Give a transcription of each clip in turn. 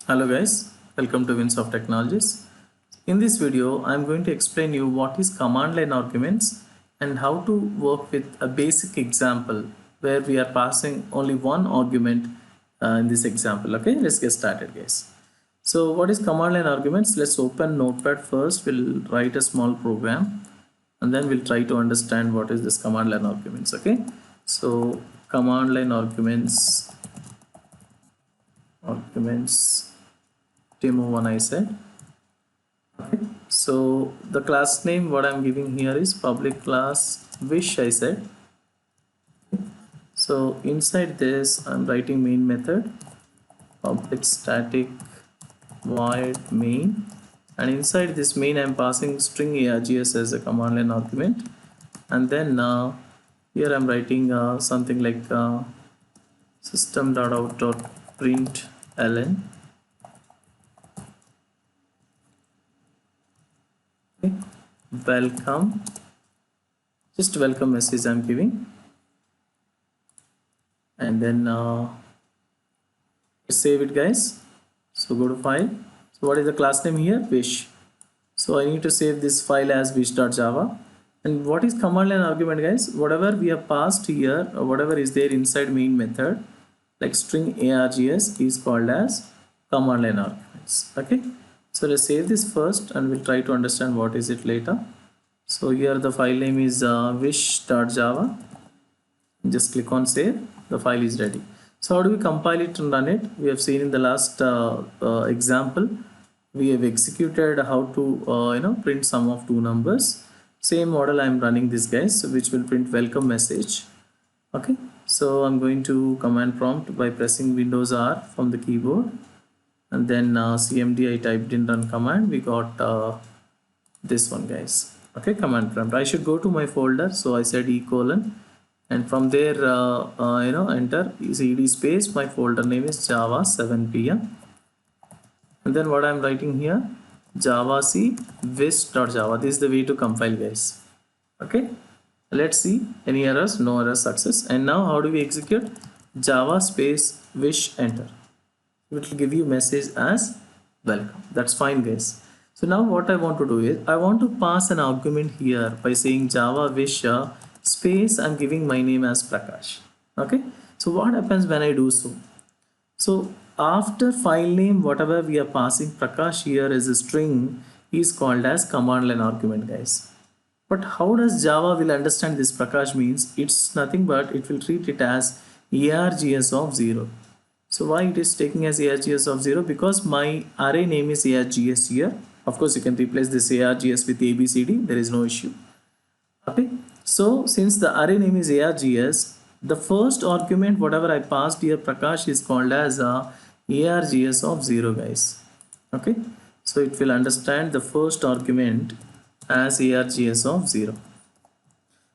Hello guys, welcome to Winsoft Technologies. In this video, I am going to explain you what is command line arguments and how to work with a basic example where we are passing only one argument in this example. Okay, let's get started guys. So what is command line arguments? Let's open Notepad first. We'll write a small program and then we'll try to understand what is this command line arguments. Okay, so command line arguments demo1 I said. Okay, so the class name what I'm giving here is public class wish I said. Okay. So inside this I'm writing main method public static void main, and inside this main I'm passing string args as a command line argument, and then here I'm writing something like system.out.println. Okay. Welcome, just welcome message I'm giving, and then save it guys. So go to file. So what is the class name here? Wish. So I need to save this file as wish.java. And what is command line argument guys? Whatever we have passed here or whatever is there inside main method like string args is called as command line arguments. Okay, so let's save this first and we'll try to understand what is it later. So here the file name is wish.java. Just click on save. The file is ready. So how do we compile it and run it? We have seen in the last example we have executed how to print sum of two numbers. Same model I am running this guys, which will print welcome message. Okay, so I'm going to command prompt by pressing Windows R from the keyboard, and then cmd I typed in run command. We got this one guys. Okay, command prompt. I should go to my folder, so I said e:, and from there enter cd space. My folder name is java 7pm, and then what I'm writing here, java c wish.java. This is the way to compile guys. Okay, let's see any errors. No errors, success. And now how do we execute? Java space wish enter. It will give you message as welcome. That's fine guys. So now what I want to do is I want to pass an argument here by saying java wish space I'm giving my name as Prakash. Okay, so what happens when I do so? So after file name whatever we are passing Prakash here as a string is called as command line argument guys. But how does Java will understand this Prakash means? It's nothing but it will treat it as args of 0. So why it is taking as args of 0? Because my array name is args here. Of course you can replace this args with abcd, there is no issue. Okay, so since the array name is args, the first argument whatever I passed here Prakash is called as args of 0 guys. Okay, so it will understand the first argument as args of 0.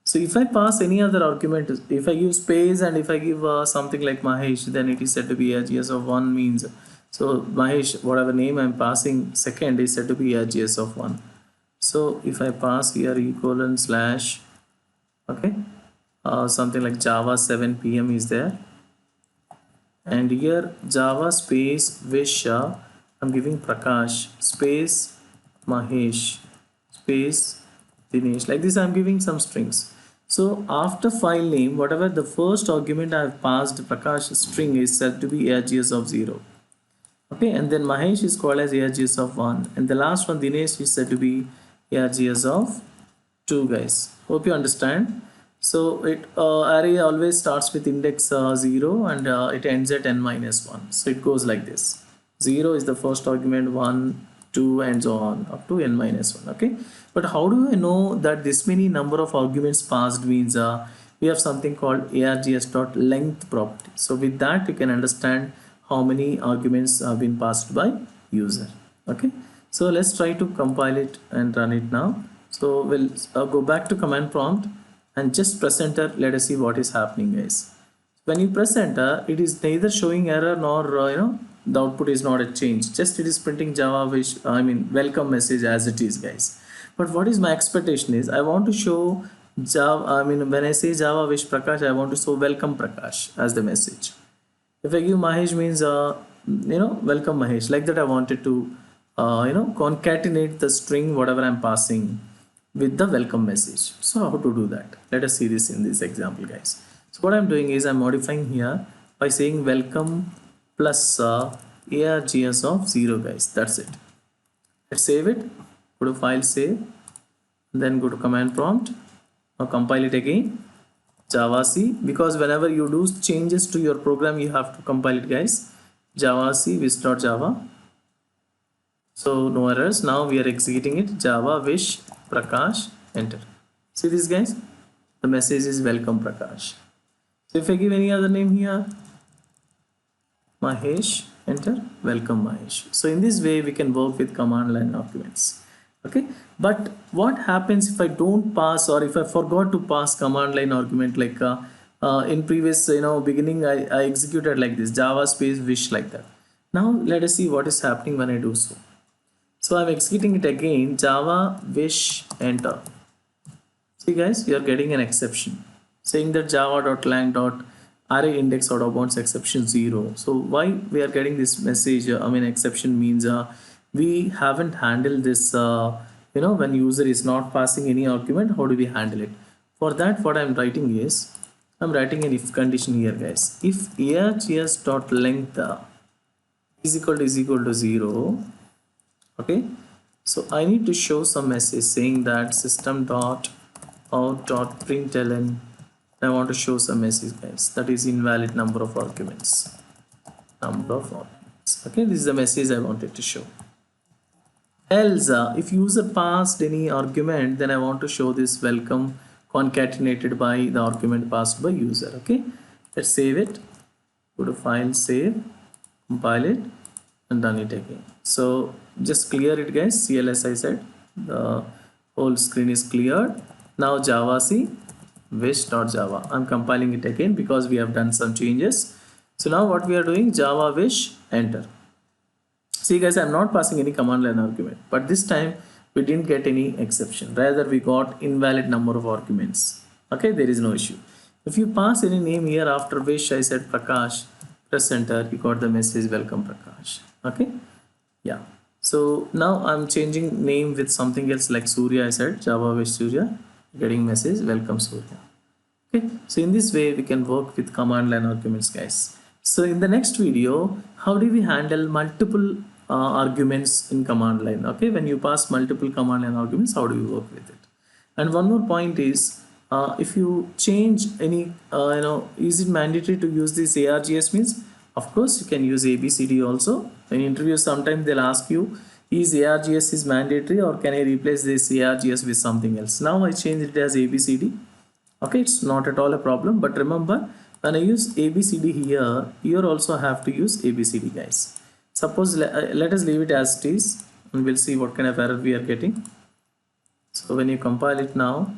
So if I pass any other argument, if I give space and if I give something like Mahesh, then it is said to be args of 1 means, so Mahesh whatever name I'm passing second is said to be args of 1. So if I pass here e:/, okay, something like java 7pm is there, and here java space wish I'm giving Prakash space Mahesh space Dinesh. Like this I'm giving some strings. So after file name whatever the first argument I have passed Prakash string is said to be args of 0. Okay, and then Mahesh is called as args of 1, and the last one Dinesh is said to be args of 2 guys. Hope you understand. So it array always starts with index 0 and it ends at n-1. So it goes like this. 0 is the first argument, 1, 2 and so on up to n-1. Okay, but how do I know that this many number of arguments passed means we have something called args.length property. So with that you can understand how many arguments have been passed by user. Okay, so let's try to compile it and run it now. So we'll go back to command prompt and just press enter. Let us see what is happening guys. When you press enter, it is neither showing error nor the output is not a change, just it is printing java wish welcome message as it is guys. But what is my expectation is I want to show java, when I say java wish Prakash, I want to show welcome Prakash as the message. If I give Mahesh means welcome Mahesh, like that I wanted to concatenate the string whatever I'm passing with the welcome message. So how to do that? Let us see this in this example, guys. So what I'm doing is I'm modifying here by saying welcome plus args of 0, guys. That's it. Let's save it. Go to file, save, then go to command prompt. Now compile it again. Javac, because whenever you do changes to your program you have to compile it, guys. Javac wish.java. So no errors. Now we are executing it. Java wish Prakash, enter. See this, guys, the message is welcome Prakash. So if I give any other name here, Mahesh, enter, welcome Mahesh. So in this way we can work with command line arguments. Okay, but what happens if I don't pass, or if I forgot to pass command line argument, like in previous beginning I executed like this, Java space wish, like that. Now let us see what is happening when I do so. So I'm executing it again, Java wish, enter. See, guys, you are getting an exception saying that java.lang.array index out of bounds exception 0. So why we are getting this message? Exception means we haven't handled this. When user is not passing any argument, how do we handle it? For that, what I'm writing is I'm writing an if condition here, guys. If args.length is equal to 0. Okay, so I need to show some message saying that system.out.println. I want to show some message, guys, that is invalid number of arguments. Okay, this is the message I wanted to show. Else, if user passed any argument, then I want to show this welcome concatenated by the argument passed by user. Okay, let's save it. Go to file, save, compile it, and run it again. So just clear it, guys. CLS, I said the whole screen is cleared. Now Javac wish.java. I'm compiling it again because we have done some changes. So now what we are doing, Java wish, enter. See, guys, I'm not passing any command line argument, but this time we didn't get any exception. Rather, we got invalid number of arguments. Okay, there is no issue. If you pass any name here after wish, I said Prakash, press enter, you got the message welcome Prakash. Okay, yeah. So now I'm changing name with something else like Surya. I said Java wish Surya, getting message welcome Surya. Okay, so in this way we can work with command line arguments, guys. So in the next video, how do we handle multiple arguments in command line? Okay, when you pass multiple command line arguments, how do you work with it? And one more point is, if you change any, is it mandatory to use this ARGS means? Of course, you can use ABCD also. In interviews, sometimes they'll ask you, is ARGS is mandatory or can I replace this ARGS with something else? Now I change it as ABCD. Okay, it's not at all a problem. But remember, when I use ABCD here, you also have to use ABCD, guys. Suppose let us leave it as it is, and we'll see what kind of error we are getting. So when you compile it now,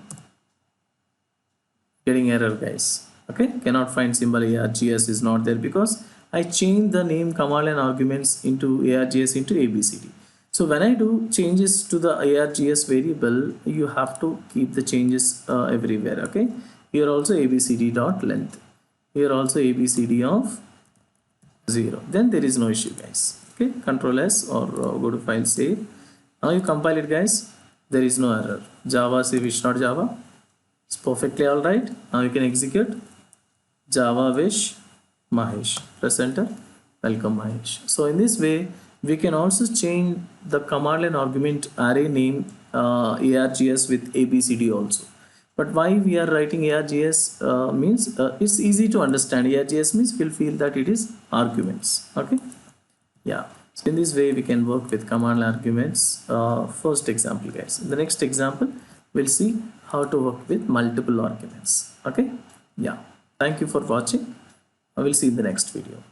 getting error, guys. Okay, cannot find symbol ARGS is not there because I changed the name command line arguments into ARGS into ABCD. So when I do changes to the ARGS variable, you have to keep the changes everywhere. Okay, here also ABCD.length, here also ABCD of 0. Then there is no issue, guys. Okay, Control S or go to file, save. Now you compile it, guys. There is no error. Java say wish not Java. It's perfectly all right. Now you can execute Java wish Mahesh. Press enter. Welcome Mahesh. So in this way, we can also change the command line argument array name ARGS with ABCD also. But why we are writing ARGS means it's easy to understand. ARGS means we'll feel that it is arguments. Okay, yeah. So in this way we can work with command line arguments. First example, guys. In the next example, we'll see how to work with multiple arguments. Okay, yeah. Thank you for watching. I will see you in the next video.